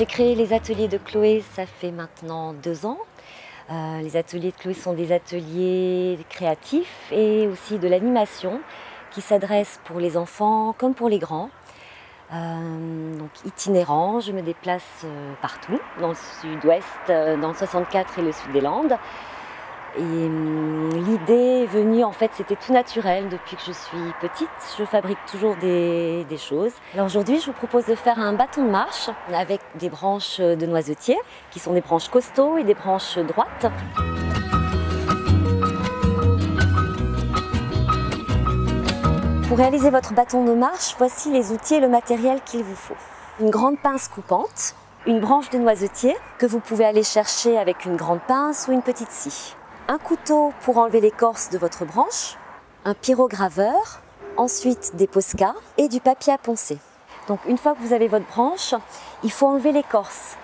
J'ai créé les ateliers de Chloé, ça fait maintenant 2 ans. Les ateliers de Chloé sont des ateliers créatifs et aussi de l'animation qui s'adressent pour les enfants comme pour les grands. Donc itinérant, je me déplace partout, dans le sud-ouest, dans le 64 et le sud des Landes. Et l'idée est venue, en fait, c'était tout naturel. Depuis que je suis petite, je fabrique toujours des choses. Alors aujourd'hui, je vous propose de faire un bâton de marche avec des branches de noisetier, qui sont des branches costauds et des branches droites. Pour réaliser votre bâton de marche, voici les outils et le matériel qu'il vous faut. Une grande pince coupante, une branche de noisetier que vous pouvez aller chercher avec une grande pince ou une petite scie. Un couteau pour enlever l'écorce de votre branche, un pyrograveur, ensuite des Posca et du papier à poncer. Donc une fois que vous avez votre branche, il faut enlever l'écorce.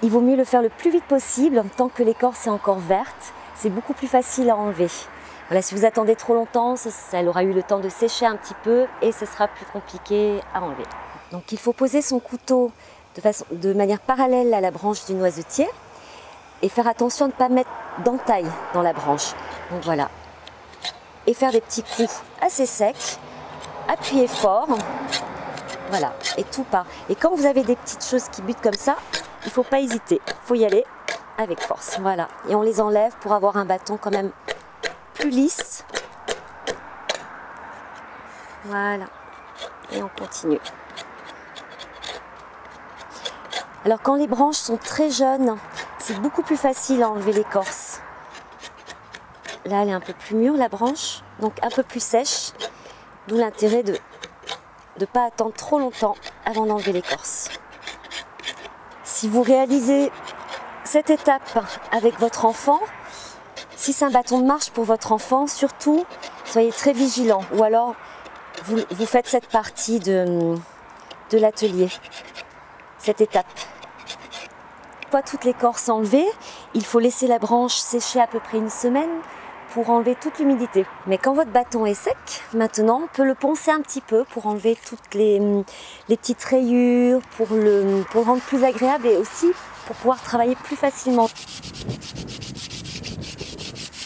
Il vaut mieux le faire le plus vite possible tant que l'écorce est encore verte. C'est beaucoup plus facile à enlever. Voilà, si vous attendez trop longtemps, elle aura eu le temps de sécher un petit peu et ce sera plus compliqué à enlever. Donc il faut poser son couteau de manière parallèle à la branche du noisetier et faire attention de ne pas mettre d'entaille dans la branche. Donc voilà. Et faire des petits coups assez secs, appuyez fort, voilà, et tout part. Et quand vous avez des petites choses qui butent comme ça, il ne faut pas hésiter, il faut y aller avec force. Voilà, et on les enlève pour avoir un bâton quand même plus lisse. Voilà, et on continue. Alors quand les branches sont très jeunes, c'est beaucoup plus facile à enlever l'écorce. Là, elle est un peu plus mûre, la branche, donc un peu plus sèche. D'où l'intérêt de ne pas attendre trop longtemps avant d'enlever l'écorce. Si vous réalisez cette étape avec votre enfant, si c'est un bâton de marche pour votre enfant, surtout, soyez très vigilant. Ou alors, vous faites cette partie de l'atelier, cette étape. Une fois toute l'écorce enlevée, il faut laisser la branche sécher à peu près 1 semaine pour enlever toute l'humidité. Mais quand votre bâton est sec, maintenant, on peut le poncer un petit peu pour enlever toutes les petites rayures, pour le rendre plus agréable et aussi pour pouvoir travailler plus facilement.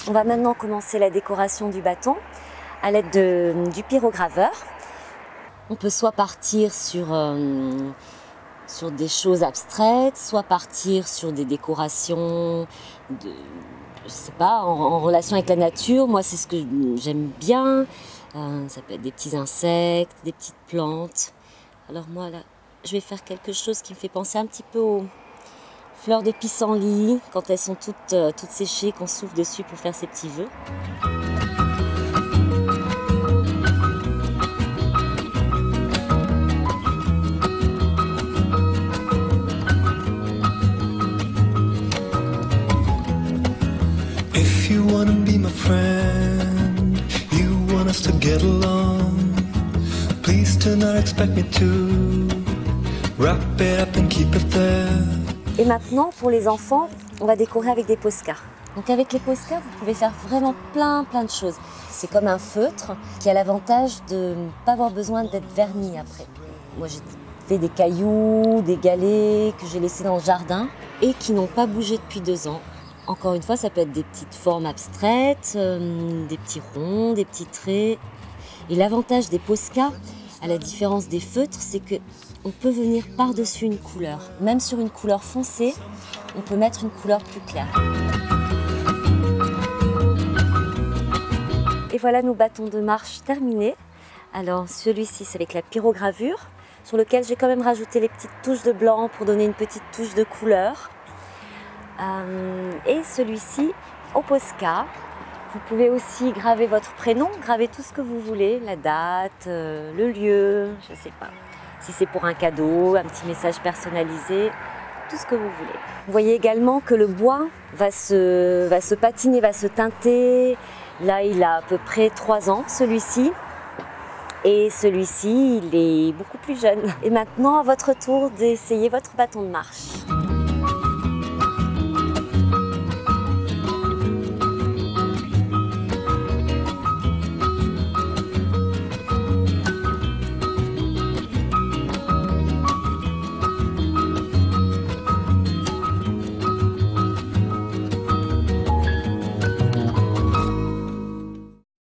On va maintenant commencer la décoration du bâton à l'aide du pyrograveur. On peut soit partir sur des choses abstraites, soit partir sur des décorations je sais pas, en relation avec la nature. Moi, c'est ce que j'aime bien. Ça peut être des petits insectes, des petites plantes. Alors moi, là, je vais faire quelque chose qui me fait penser un petit peu aux fleurs de pissenlit, quand elles sont toutes séchées, qu'on souffle dessus pour faire ses petits vœux. If you wanna be my friend, you want us to get along, please do not expect me to wrap it up and keep it there. Et maintenant, pour les enfants, on va décorer avec des Posca. Donc avec les Posca, vous pouvez faire vraiment plein de choses. C'est comme un feutre qui a l'avantage de ne pas avoir besoin d'être verni après. Moi, j'ai fait des cailloux, des galets que j'ai laissés dans le jardin et qui n'ont pas bougé depuis 2 ans. Encore une fois, ça peut être des petites formes abstraites, des petits ronds, des petits traits. Et l'avantage des Posca, à la différence des feutres, c'est qu'on peut venir par-dessus une couleur. Même sur une couleur foncée, on peut mettre une couleur plus claire. Et voilà nos bâtons de marche terminés. Alors celui-ci, c'est avec la pyrogravure, sur lequel j'ai quand même rajouté les petites touches de blanc pour donner une petite touche de couleur. Et celui-ci au Posca. Vous pouvez aussi graver votre prénom, graver tout ce que vous voulez, la date, le lieu, je ne sais pas. Si c'est pour un cadeau, un petit message personnalisé, tout ce que vous voulez. Vous voyez également que le bois va se patiner, va se teinter. Là, il a à peu près 3 ans, celui-ci. Et celui-ci, il est beaucoup plus jeune. Et maintenant, à votre tour d'essayer votre bâton de marche.